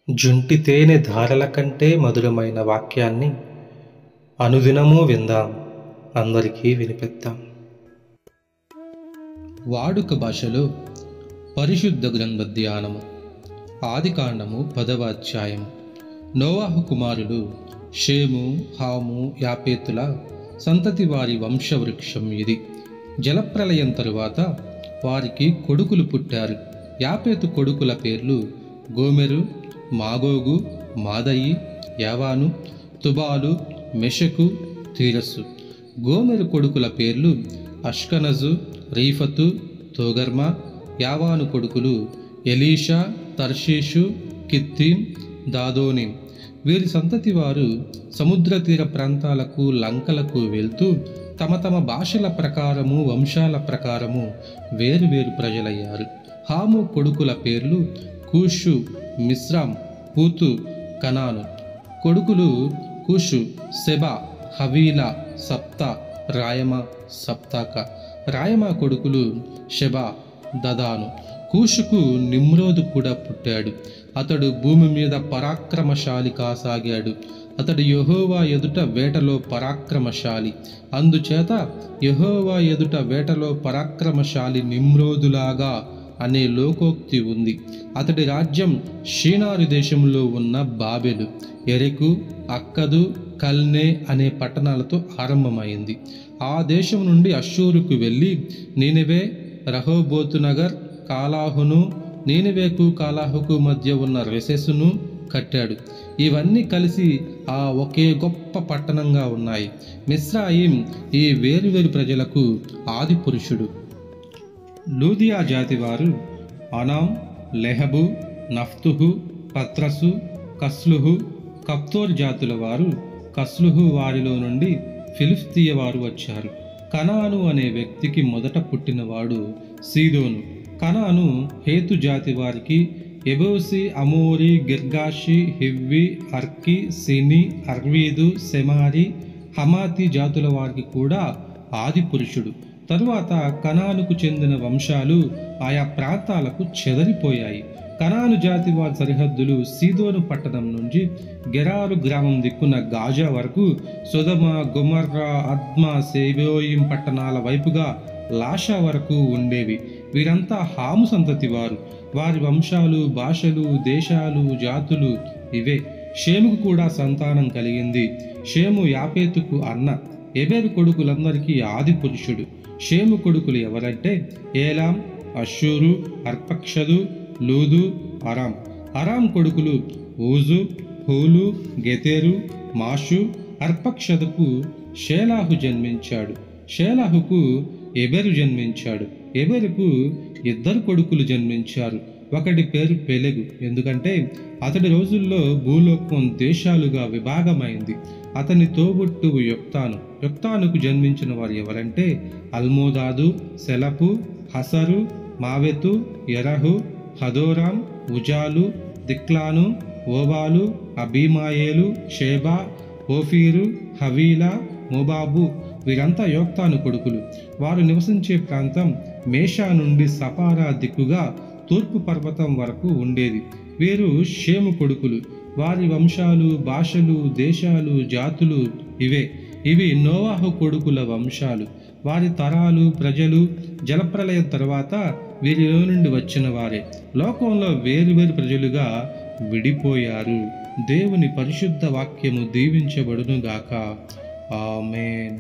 జుంటి తేనె ధారల కంటే మధురమైన వాక్యాన్ని అనుదినము విందాం, అందరికీ వినిపిద్దాం. వాడుక భాషలో పరిశుద్ధ గ్రంథ ధ్యానము. ఆదికాండము 10వ అధ్యాయము. నోవాహు కుమారులు షేము, హాము, యాపేతుల సంతతి వారి వంశవృక్షం ఇది. జలప్రలయం తరువాత వారికి కొడుకులు పుట్టారు. యాపేతు కొడుకుల పేర్లు గోమెరు, మాగోగు, మాదయి, యావాను, తుబాలు, మెషకు, తీరస్సు. గోమెరు కొడుకుల పేర్లు అష్కనజు, రీఫతు, తోగర్మ. యావాను కొడుకులు ఎలీషా, తర్షీషు, కిత్తీం, దాదోనిం. వీరి సంతతి వారు సముద్ర తీర ప్రాంతాలకు, లంకలకు వెళ్తూ తమ తమ భాషల ప్రకారము, వంశాల ప్రకారము వేరువేరు ప్రజలయ్యారు. హాము కొడుకుల పేర్లు కూషు, మిశ్రాం, పూతు, కనాను. కొడుకులు కూషు, సెబా, హవీలా, సప్తా, రాయమ, సప్తాక. రాయమ కొడుకులు షెబా, దదాను. కూషుకు నిమ్రోదు కూడా పుట్టాడు. అతడు భూమి మీద పరాక్రమశాలి కాసాగాడు. అతడు యెహోవా ఎదుట వేటలో పరాక్రమశాలి. అందుచేత యెహోవా ఎదుట వేటలో పరాక్రమశాలి నిమ్రోదులాగా అనే లోకోక్తి ఉంది. అతడి రాజ్యం షీనారు దేశంలో ఉన్న బాబెలు, ఎరెకు, అక్కదు, కల్నే అనే పట్టణాలతో ఆరంభమైంది. ఆ దేశం నుండి అష్షూరుకు వెళ్ళి నీనెవే, రహోబోతునగర్, కాలాహును, నీనెవేకు కాలాహుకు మధ్య ఉన్న రెసెసును కట్టాడు. ఇవన్నీ కలిసి ఆ ఒకే గొప్ప పట్టణంగా ఉన్నాయి. మిస్రాయిం ఈ వేరువేరు ప్రజలకు ఆది పురుషుడు. లూదియా జాతివారు అనాం, లెహబు, నఫ్తుహు, పత్రసు, కస్లుహు, కప్తోర్ జాతుల వారు. కస్లుహు వారిలో నుండి ఫిలిస్తీయ వారు వచ్చారు. కనాను అనే వ్యక్తికి మొదట పుట్టినవాడు సీదోను. కనాను హేతు జాతి వారికి ఎబూసి, అమోరి, గిర్గాషి, హివ్వి, అర్కి, సిని, అర్వీదు, సెమారి, హమాతి జాతుల వారికి కూడా ఆది పురుషుడు. తరువాత కనానుకు చెందిన వంశాలు ఆయా ప్రాంతాలకు చెదరిపోయాయి. కనాను జాతి వారి సరిహద్దులు సీదోను పట్టణం నుంచి గెరారు గ్రామం దిక్కున గాజా వరకు, సొదమ, గొమర్రా, అద్మా, సెబోయిం పట్టణాల వైపుగా లాషా వరకు ఉండేవి. వీరంతా హాము సంతతి వారు. వారి వంశాలు, భాషలు, దేశాలు, జాతులు ఇవే. షేముకు కూడా సంతానం కలిగింది. షేము యాపేతుకు అన్న. ఎబెరు కొడుకులందరికీ ఆది పురుషుడు. షేము కొడుకులు ఎవరంటే ఏలాం, అషూరు, అర్పక్షదు, లూదు, అరాం. అరాం కొడుకులు ఊజు, హూలు, గెతెరు, మాషు. అర్పక్షదుకు షేలాహు జన్మించాడు. షేలాహుకు ఎబెరు జన్మించాడు. ఎబెరుకు 2 కొడుకులు జన్మించారు. ఒకటి పేరు పెలెగు, ఎందుకంటే అతడి రోజుల్లో భూలోకం దేశాలుగా విభాగమైంది. అతని తోబుట్టువు యొక్తాను. యొక్తానుకు జన్మించిన వారు ఎవరంటే అల్మోదాదు, సెలపు, హసరు, మావెతు, ఎరహు, హదోరాం, ఉజాలు, దిక్లాను, ఓబాలు, అబీమాయేలు, షేబా, ఓఫీరు, హవీలా, మోబాబు. వీరంతా యొక్తాను కొడుకులు. వారు నివసించే ప్రాంతం మేషా నుండి సపారా దిక్కుగా తూర్పు పర్వతం వరకు ఉండేది. వీరు షేము కొడుకులు. వారి వంశాలు, భాషలు, దేశాలు, జాతులు ఇవే. ఇవి నోవాహు కొడుకుల వంశాలు. వారి తరాలు, ప్రజలు జలప్రలయం తర్వాత వీరిలో నుండి వచ్చిన వారే. లోకంలో వేరువేరు ప్రజలుగా విడిపోయారు. దేవుని పరిశుద్ధ వాక్యము దీవించబడునుగాక. ఆమేన్.